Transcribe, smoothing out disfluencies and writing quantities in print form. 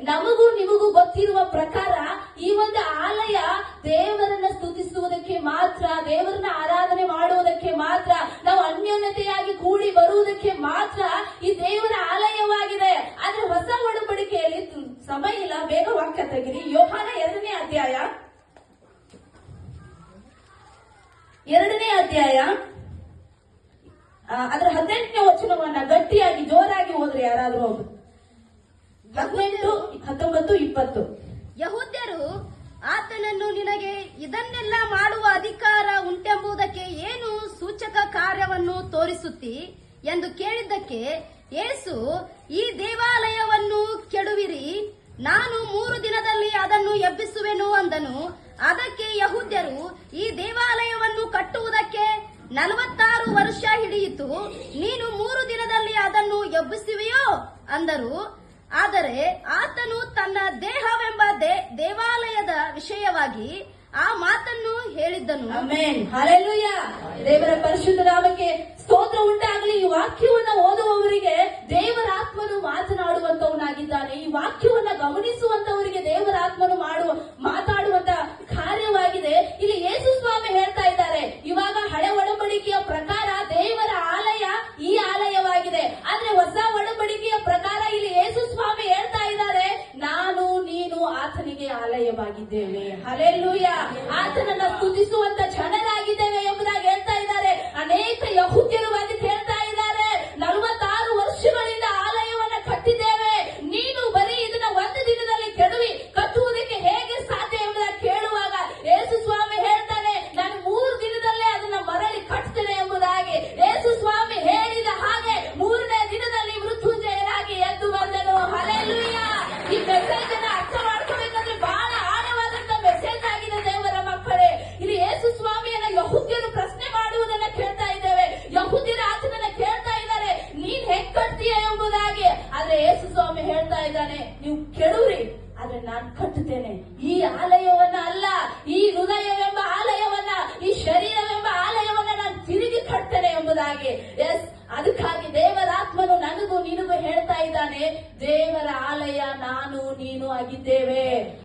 ನಮಗೂ ನಿಮಗೂ ಗೊತ್ತಿರುವ ಪ್ರಕಾರ ಈ ಒಂದು ಆಲಯ ದೇವರನ್ನ ಸ್ತುತಿಸುವುದಕ್ಕೆ ಮಾತ್ರ, ದೇವರನ್ನ ಆರಾಧನೆ ಮಾಡುವುದಕ್ಕೆ ಮಾತ್ರ, ನಾವು ಅನ್ಯೋನ್ಯತೆಯಾಗಿ ಕೂಡಿ ಬರುವುದಕ್ಕೆ ಮಾತ್ರ ಈ ದೇವರ ಆಲಯವಾಗಿದೆ. ಆದ್ರೆ ಹೊಸ ಒಡಂಬಡಿಕೆಯಲ್ಲಿ ಸಮಯ ಇಲ್ಲ, ಬೇಗ ವಾಕ್ಯ ತೆಗಿರಿ. ಯೋಹಾನ 2ನೇ ಅಧ್ಯಾಯ ಅದರ 18ನೇ ವಚನವನ್ನ ಗಟ್ಟಿಯಾಗಿ ಜೋರಾಗಿ ಹೋದ್ರೆ ಯಾರಾದ್ರೂ 18, 19, 20. ಯಹೂದ್ಯರು ಆತನನ್ನು, ನಿನಗೆ ಇದನ್ನೆಲ್ಲ ಮಾಡುವ ಅಧಿಕಾರ ಉಂಟೆಂಬುದಕ್ಕೆ ಏನು ಸೂಚಕ ಕಾರ್ಯವನ್ನು ತೋರಿಸುತ್ತಿ ಎಂದು ಕೇಳಿದ್ದಕ್ಕೆ ಯೇಸು, ಈ ದೇವಾಲಯವನ್ನು ಕೆಡುವಿರಿ, ನಾನು 3 ದಿನದಲ್ಲಿ ಅದನ್ನು ಎಬ್ಬಿಸುವೆನು ಅಂದನು. ಅದಕ್ಕೆ ಯಹೂದ್ಯರು, ಈ ದೇವಾಲಯವನ್ನು ಕಟ್ಟುವುದಕ್ಕೆ 46 ವರ್ಷ ಹಿಡಿಯಿತು, ನೀನು 3 ದಿನದಲ್ಲಿ ಅದನ್ನು ಎಬ್ಬಿಸುವೆಯೋ ಅಂದರು. ಆದರೆ ಆತನು ತನ್ನ ದೇಹವೆಂಬ ದೇವಾಲಯದ ವಿಷಯವಾಗಿ ಆ ಮಾತನ್ನು ಹೇಳಿದ್ದನು. Amen, hallelujah. ದೇವರ ಪರಿಶುದ್ಧ ನಾಮಕ್ಕೆ ಸ್ತೋತ್ರ ಉಂಟಾಗಲಿ. ಈ ವಾಕ್ಯವನ್ನ ಓದುವವರಿಗೆ ದೇವರ ಆತ್ಮನು ಮಾತನಾಡುವಂತವನಾಗಿದ್ದಾನೆ. ಈ ವಾಕ್ಯವನ್ನ ಗಮನಿಸುವಂತವರಿಗೆ ದೇವರ ಆತ್ಮನು ಮಾತಾಡುವಂತ ಕಾರ್ಯವಾಗಿದೆ. ಇಲ್ಲಿ ಯೇಸು ಸ್ವಾಮಿ ಹೇಳ್ತಾ ಇದ್ದಾರೆ, ಇವಾಗ ಹಳೆ ಒಡಂಬಡಿಕೆಯ ಪ್ರಕಾರ ದೇವರ ಆಲಯ ಈ ಆಲಯವಾಗಿದೆ. ಆದ್ರೆ ಹೊಸ ಒಡಂಬಡಿಕೆಯ ಪ್ರಕಾರ ಇಲ್ಲಿ ಯೇಸು ಸ್ವಾಮಿ ಹೇಳ್ತಾ ಇದ್ದಾರೆ, ನಾನು ನೀನು ಆತನಿಗೆ ಆಲಯವಾಗಿದ್ದೇವೆ. ಹಲ್ಲೆಲೂಯ. ಆತನನ್ನ ಸ್ತುತಿಸುವಂತ ಜನರಾಗಿದ್ದೇವೆ ಎಂಬುದಾಗಿ ಹೇಳ್ತಾ ಇದ್ದಾರೆ. ಅನೇಕ ಯಹೂದ್ಯರು ಹೇಳ್ತಾ ಇದ್ದಾರೆ, 46 ವರ್ಷಗಳಿಂದ ಆಲಯವನ್ನ ಕಟ್ಟಿದ್ದೇವೆ, ನೀನು ಬರೀ ಇದನ್ನ 1 ದಿನದಲ್ಲಿ ಕೆಡವಿ ಕಟ್ಟುವುದಕ್ಕೆ ಹೇಗೆ ಸಾಧ್ಯ ಎಂಬುದಾಗಿ ಕೇಳುವಾಗ ಯೇಸು ಸ್ವಾಮಿ ಹೇಳ್ತಾನೆ, ನಾನು 3 ದಿನದಲ್ಲೇ ಅದನ್ನ ಮರಳಿ ಕಟ್ತೇನೆ ಎಂಬುದಾಗಿ. ಯೇಸು ಸ್ವಾಮಿ ಹೇಳಿದ ಹಾಗೆ 3ನೇ ದಿನದಲ್ಲಿ ಮೃತ್ಯುಂಜಯನಾಗಿ ಎದ್ದು ಬಂದನು. ಹಲ್ಲೆಲೂಯ. ಈ ಮೆಸೇಜ್ ಅನ್ನ ಅರ್ಥ ಮಾಡ್ಕೋಬೇಕಂದ್ರೆ ಬಹಳ ಆಳವಾದಂತ ಮೆಸೇಜ್ ಆಗಿದೆ ದೇವರ ಮಕ್ಕಳೇ. ಇಲ್ಲಿ ಯೇಸು ಸ್ವಾಮಿಯನ್ನ ಯಹೂದ್ಯರು ಪ್ರಶ್ನೆ ಮಾಡುವುದನ್ನ ಕೇಳ್ತಾ ಇದ್ದೇವೆ. ಯಹೂದ್ಯರು ಆತನನ್ನ ಕೇಳ್ತಾ ಇದ್ದಾರೆ, ನೀನ್ ಹೆಂಗ್ ಕಟ್ತೀಯ ಎಂಬುದಾಗಿ. ಆದ್ರೆ ಯೇಸು ಸ್ವಾಮಿ ಹೇಳ್ತಾ ಇದ್ದಾನೆ, ನೀವು ಕೆಡುವ್ರಿ, ಆದ್ರೆ ನಾನು ಕಟ್ಟುತ್ತೇನೆ. ಈ ಆಲಯವನ್ನ ಅಲ್ಲ, ಈ ಹೃದಯವೆಂಬ ಆಲಯವನ್ನ, ಈ ಶರೀರವೆಂಬ ಆಲಯವನ್ನ ನಾನು ತಿರುಗಿ ಕಟ್ತೇನೆ ಎಂಬುದಾಗಿ. ಎಸ್, ಅದಕ್ಕಾಗಿ ದೇವರಾತ್ಮನು ನನಗೂ ನಿನಗೂ ಹೇಳ್ತಾ ಇದ್ದಾನೆ, ದೇವರ ಆಲಯ ನಾನು ನೀನು ಆಗಿದ್ದೇವೆ.